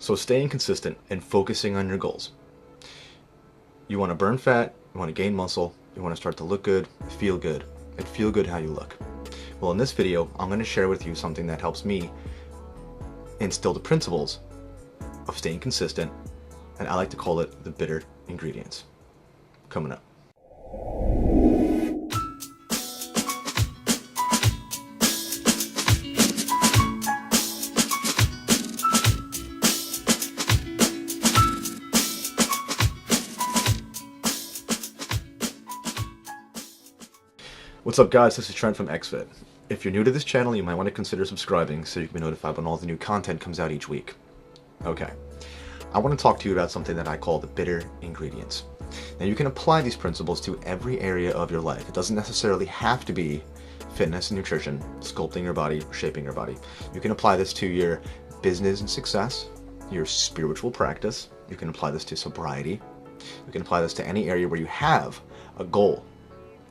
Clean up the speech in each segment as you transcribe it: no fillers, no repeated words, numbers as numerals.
So staying consistent and focusing on your goals. You want to burn fat, you want to gain muscle, you want to start to look good, and feel good how you look. Well, in this video, I'm going to share with you something that helps me instill the principles of staying consistent, and I like to call it the bitter ingredients. Coming up. What's up guys, this is Trent from xFit. If you're new to this channel, you might want to consider subscribing so you can be notified when all the new content comes out each week. Okay, I want to talk to you about something that I call the bitter ingredients. Now you can apply these principles to every area of your life. It doesn't necessarily have to be fitness and nutrition, sculpting your body, shaping your body. You can apply this to your business and success, your spiritual practice. You can apply this to sobriety. You can apply this to any area where you have a goal,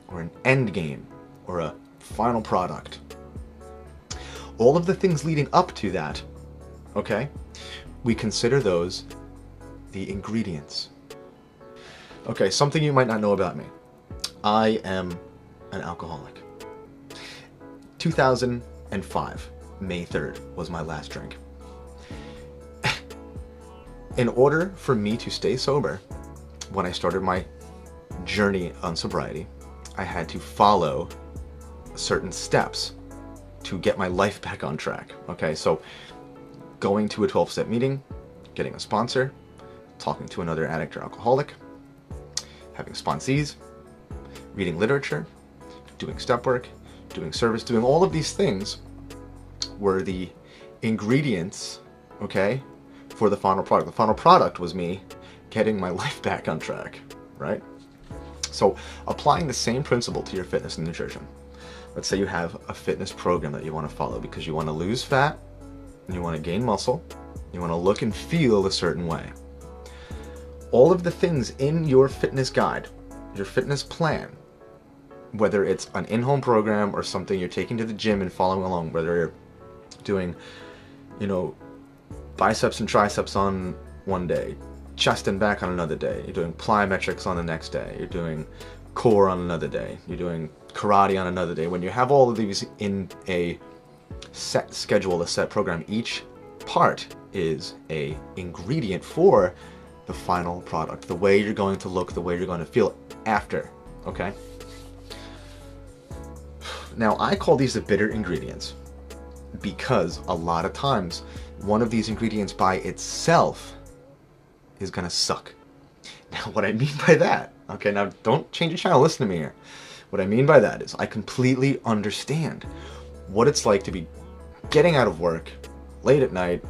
or an end game, or a final product. All of the things leading up to that, okay, we consider those the ingredients. Okay, something you might not know about me. I am an alcoholic. 2005, May 3rd, was my last drink. In order for me to stay sober, when I started my journey on sobriety, I had to follow certain steps to get my life back on track. Okay, so going to a 12-step meeting, getting a sponsor, talking to another addict or alcoholic, having sponsees, reading literature, doing step work, doing service, doing all of these things were the ingredients, okay, for the final product. The final product was me getting my life back on track, right? So applying the same principle to your fitness and nutrition. Let's say you have a fitness program that you want to follow because you want to lose fat, and you want to gain muscle, you want to look and feel a certain way. All of the things in your fitness guide, your fitness plan, whether it's an in-home program or something you're taking to the gym and following along, whether you're doing, biceps and triceps on one day, chest and back on another day, you're doing plyometrics on the next day, you're doing core on another day, you're doing karate on another day. When you have all of these in a set schedule, a set program, each part is a ingredient for the final product, the way you're going to look, the way you're going to feel after, okay? Now, I call these the bitter ingredients because a lot of times one of these ingredients by itself is gonna suck. Now, what I mean by that, okay, now don't change your channel, listen to me here. What I mean by that is I completely understand what it's like to be getting out of work late at night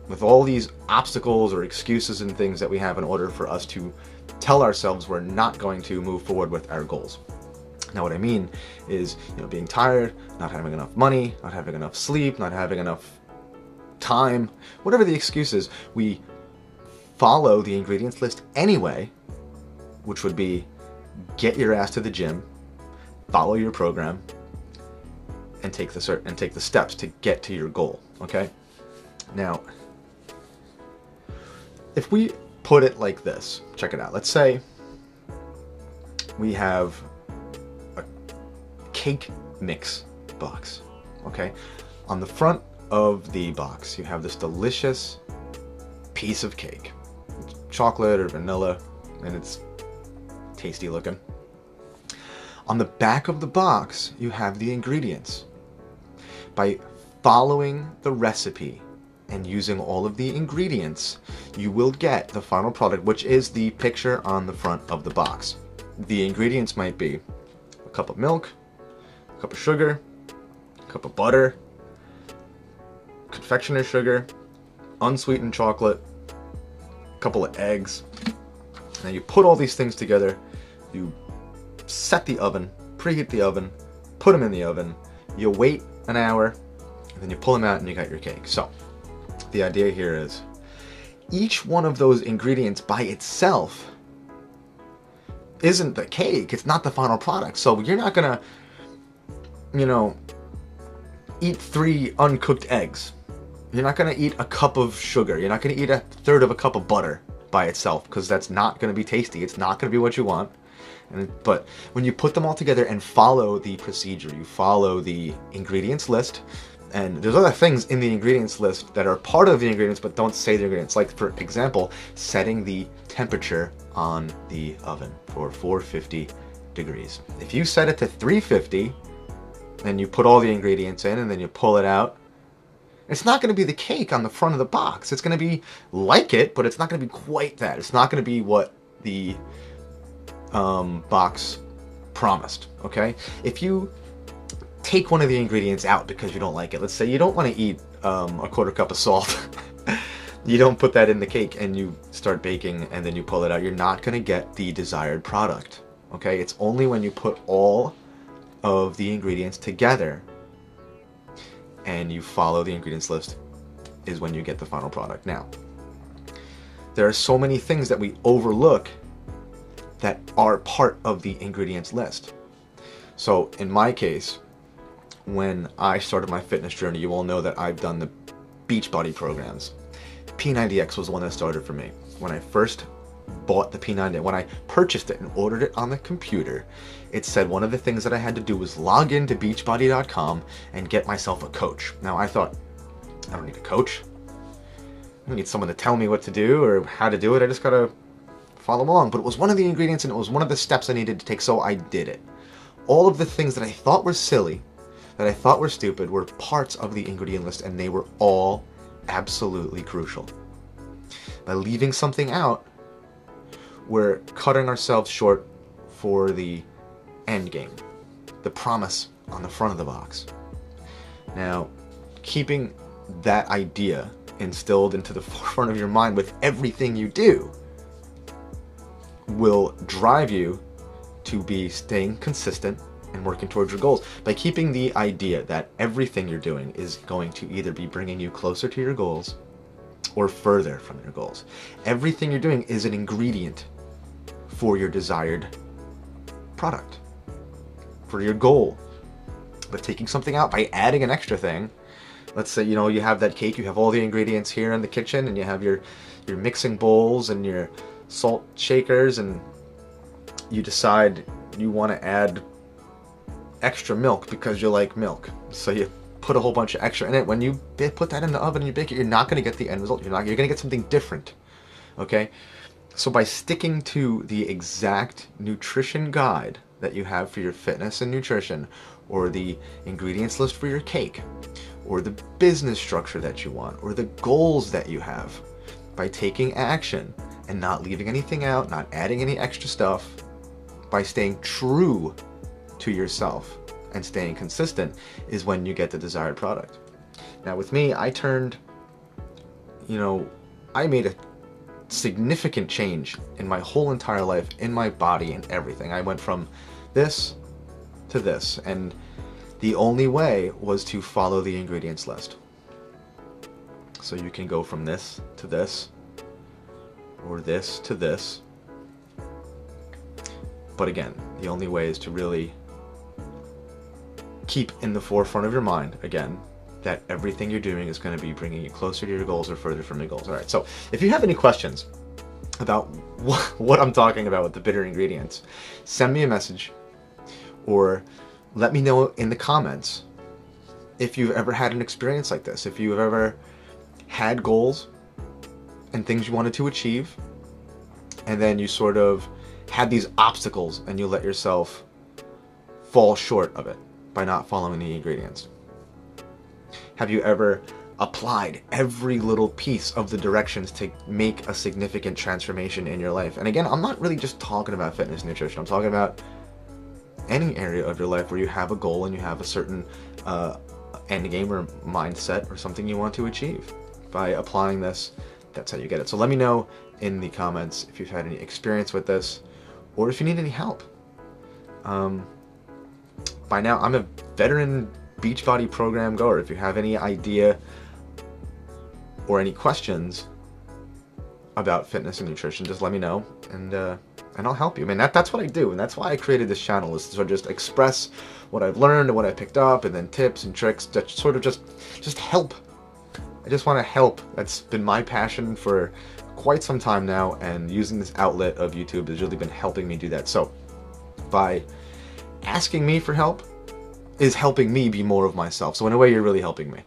with all these obstacles or excuses and things that we have in order for us to tell ourselves we're not going to move forward with our goals. Now, what I mean is, being tired, not having enough money, not having enough sleep, not having enough time, whatever the excuse is, we follow the ingredients list anyway, which would be get your ass to the gym, follow your program, and take the steps to get to your goal, okay? Now, if we put it like this, check it out. Let's say we have a cake mix box, okay? On the front of the box, you have this delicious piece of cake. It's chocolate or vanilla, and it's tasty looking. On the back of the box, you have the ingredients. By following the recipe and using all of the ingredients, you will get the final product, which is the picture on the front of the box. The ingredients might be a cup of milk, a cup of sugar, a cup of butter, confectioner's sugar, unsweetened chocolate, a couple of eggs. Now you put all these things together, you set the oven, preheat the oven, put them in the oven, you wait an hour, and then you pull them out and you got your cake. So the idea here is each one of those ingredients by itself isn't the cake, it's not the final product. So you're not gonna, eat 3 uncooked eggs You're not going to eat a cup of sugar. You're not going to eat a third of a cup of butter by itself, because that's not going to be tasty. It's not going to be what you want. But when you put them all together and follow the procedure, you follow the ingredients list, and there's other things in the ingredients list that are part of the ingredients but don't say the ingredients. Like, for example, setting the temperature on the oven for 450 degrees. If you set it to 350 and you put all the ingredients in and then you pull it out, it's not going to be the cake on the front of the box. It's going to be like it, but it's not going to be quite that. It's not going to be what the box promised, okay? If you take one of the ingredients out because you don't like it, let's say you don't want to eat a quarter cup of salt, you don't put that in the cake and you start baking and then you pull it out, you're not going to get the desired product, okay? It's only when you put all of the ingredients together and you follow the ingredients list is when you get the final product. Now, there are so many things that we overlook that are part of the ingredients list. So in my case, when I started my fitness journey, you all know that I've done the Beachbody programs. P90X was the one that started for me. When I first bought the P90, when I purchased it and ordered it on the computer, it said one of the things that I had to do was log into beachbody.com and get myself a coach. Now I thought, I don't need a coach. I don't need someone to tell me what to do or how to do it. I just gotta follow along. But it was one of the ingredients and it was one of the steps I needed to take, so I did it. All of the things that I thought were silly, that I thought were stupid, were parts of the ingredient list, and they were all absolutely crucial. By leaving something out, we're cutting ourselves short for the end game, the promise on the front of the box. Now, keeping that idea instilled into the forefront of your mind with everything you do will drive you to be staying consistent and working towards your goals. By keeping the idea that everything you're doing is going to either be bringing you closer to your goals or further from your goals. Everything you're doing is an ingredient for your desired product, for your goal. But taking something out by adding an extra thing, let's say, you have that cake, you have all the ingredients here in the kitchen, and you have your mixing bowls and your salt shakers, and you decide you want to add extra milk because you like milk. So you put a whole bunch of extra in it. When you put that in the oven and you bake it, you're not going to get the end result. You're going to get something different. Okay? So by sticking to the exact nutrition guide that you have for your fitness and nutrition, or the ingredients list for your cake, or the business structure that you want, or the goals that you have, by taking action and not leaving anything out, not adding any extra stuff, by staying true to yourself and staying consistent, is when you get the desired product. Now with me, I made a significant change in my whole entire life, in my body and everything. I went from this to this, and the only way was to follow the ingredients list. So you can go from this to this, or this to this. But again, the only way is to really keep in the forefront of your mind, again, that everything you're doing is going to be bringing you closer to your goals or further from your goals. All right, so if you have any questions about what I'm talking about with the bitter ingredients, send me a message or let me know in the comments if you've ever had an experience like this, if you've ever had goals and things you wanted to achieve, and then you sort of had these obstacles and you let yourself fall short of it by not following the ingredients. Have you ever applied every little piece of the directions to make a significant transformation in your life? And again, I'm not really just talking about fitness and nutrition. I'm talking about any area of your life where you have a goal and you have a certain end game or mindset or something you want to achieve. By applying this, that's how you get it. So let me know in the comments if you've had any experience with this or if you need any help. By now, I'm a veteran Beachbody program goer. If you have any idea or any questions about fitness and nutrition, just let me know, and I'll help you. I mean, that's what I do, and that's why I created this channel, is to sort of just express what I've learned and what I picked up, and then tips and tricks that sort of just help I just want to help. That's been my passion for quite some time now, and using this outlet of YouTube has really been helping me do that. So by asking me for help is helping me be more of myself. So in a way, you're really helping me.